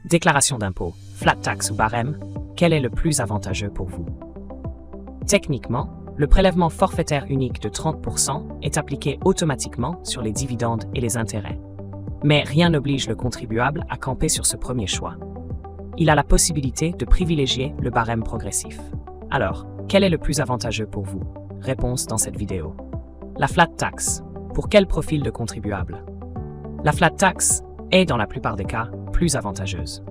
Déclaration d'impôt, flat tax ou barème, quel est le plus avantageux pour vous? Techniquement, le prélèvement forfaitaire unique de 30% est appliqué automatiquement sur les dividendes et les intérêts. Mais rien n'oblige le contribuable à camper sur ce premier choix. Il a la possibilité de privilégier le barème progressif. Alors, quel est le plus avantageux pour vous? Réponse dans cette vidéo. La flat tax. Pour quel profil de contribuable? La flat tax est, dans la plupart des cas, plus avantageuse.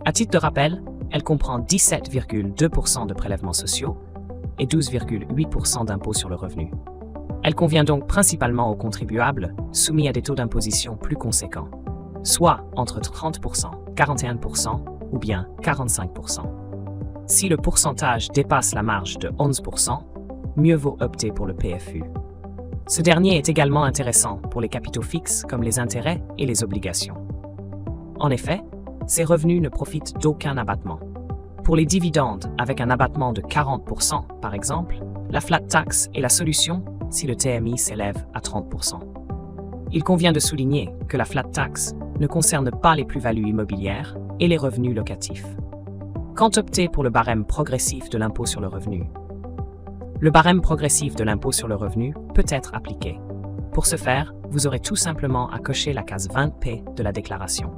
À titre de rappel, elle comprend 17,2% de prélèvements sociaux et 12,8% d'impôt sur le revenu. Elle convient donc principalement aux contribuables soumis à des taux d'imposition plus conséquents, soit entre 30%, 41% ou bien 45%. Si le pourcentage dépasse la marge de 11%, mieux vaut opter pour le PFU. Ce dernier est également intéressant pour les capitaux fixes comme les intérêts et les obligations. En effet, ces revenus ne profitent d'aucun abattement. Pour les dividendes avec un abattement de 40% par exemple, la flat tax est la solution si le TMI s'élève à 30%. Il convient de souligner que la flat tax ne concerne pas les plus-values immobilières et les revenus locatifs. Quand opter pour le barème progressif de l'impôt sur le revenu? Le barème progressif de l'impôt sur le revenu peut être appliqué. Pour ce faire, vous aurez tout simplement à cocher la case 20P de la déclaration.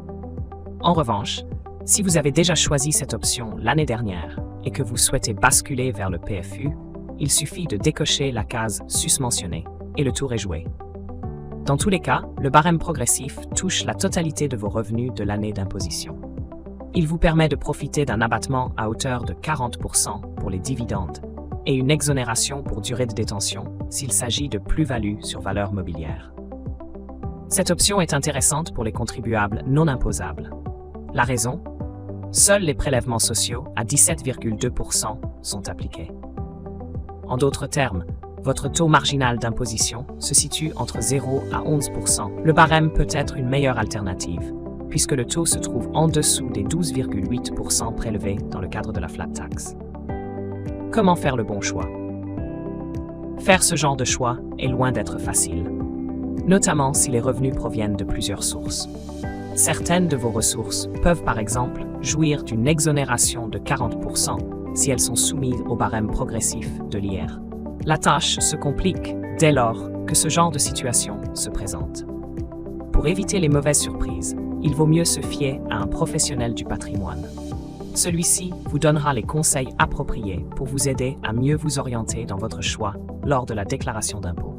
En revanche, si vous avez déjà choisi cette option l'année dernière et que vous souhaitez basculer vers le PFU, il suffit de décocher la case susmentionnée et le tour est joué. Dans tous les cas, le barème progressif touche la totalité de vos revenus de l'année d'imposition. Il vous permet de profiter d'un abattement à hauteur de 40% pour les dividendes et une exonération pour durée de détention s'il s'agit de plus-value sur valeur mobilière. Cette option est intéressante pour les contribuables non imposables. La raison? Seuls les prélèvements sociaux à 17,2% sont appliqués. En d'autres termes, votre taux marginal d'imposition se situe entre 0 à 11%. Le barème peut être une meilleure alternative, puisque le taux se trouve en dessous des 12,8% prélevés dans le cadre de la flat tax. Comment faire le bon choix? Faire ce genre de choix est loin d'être facile, notamment si les revenus proviennent de plusieurs sources. Certaines de vos ressources peuvent par exemple jouir d'une exonération de 40% si elles sont soumises au barème progressif de l'IR. La tâche se complique dès lors que ce genre de situation se présente. Pour éviter les mauvaises surprises, il vaut mieux se fier à un professionnel du patrimoine. Celui-ci vous donnera les conseils appropriés pour vous aider à mieux vous orienter dans votre choix lors de la déclaration d'impôt.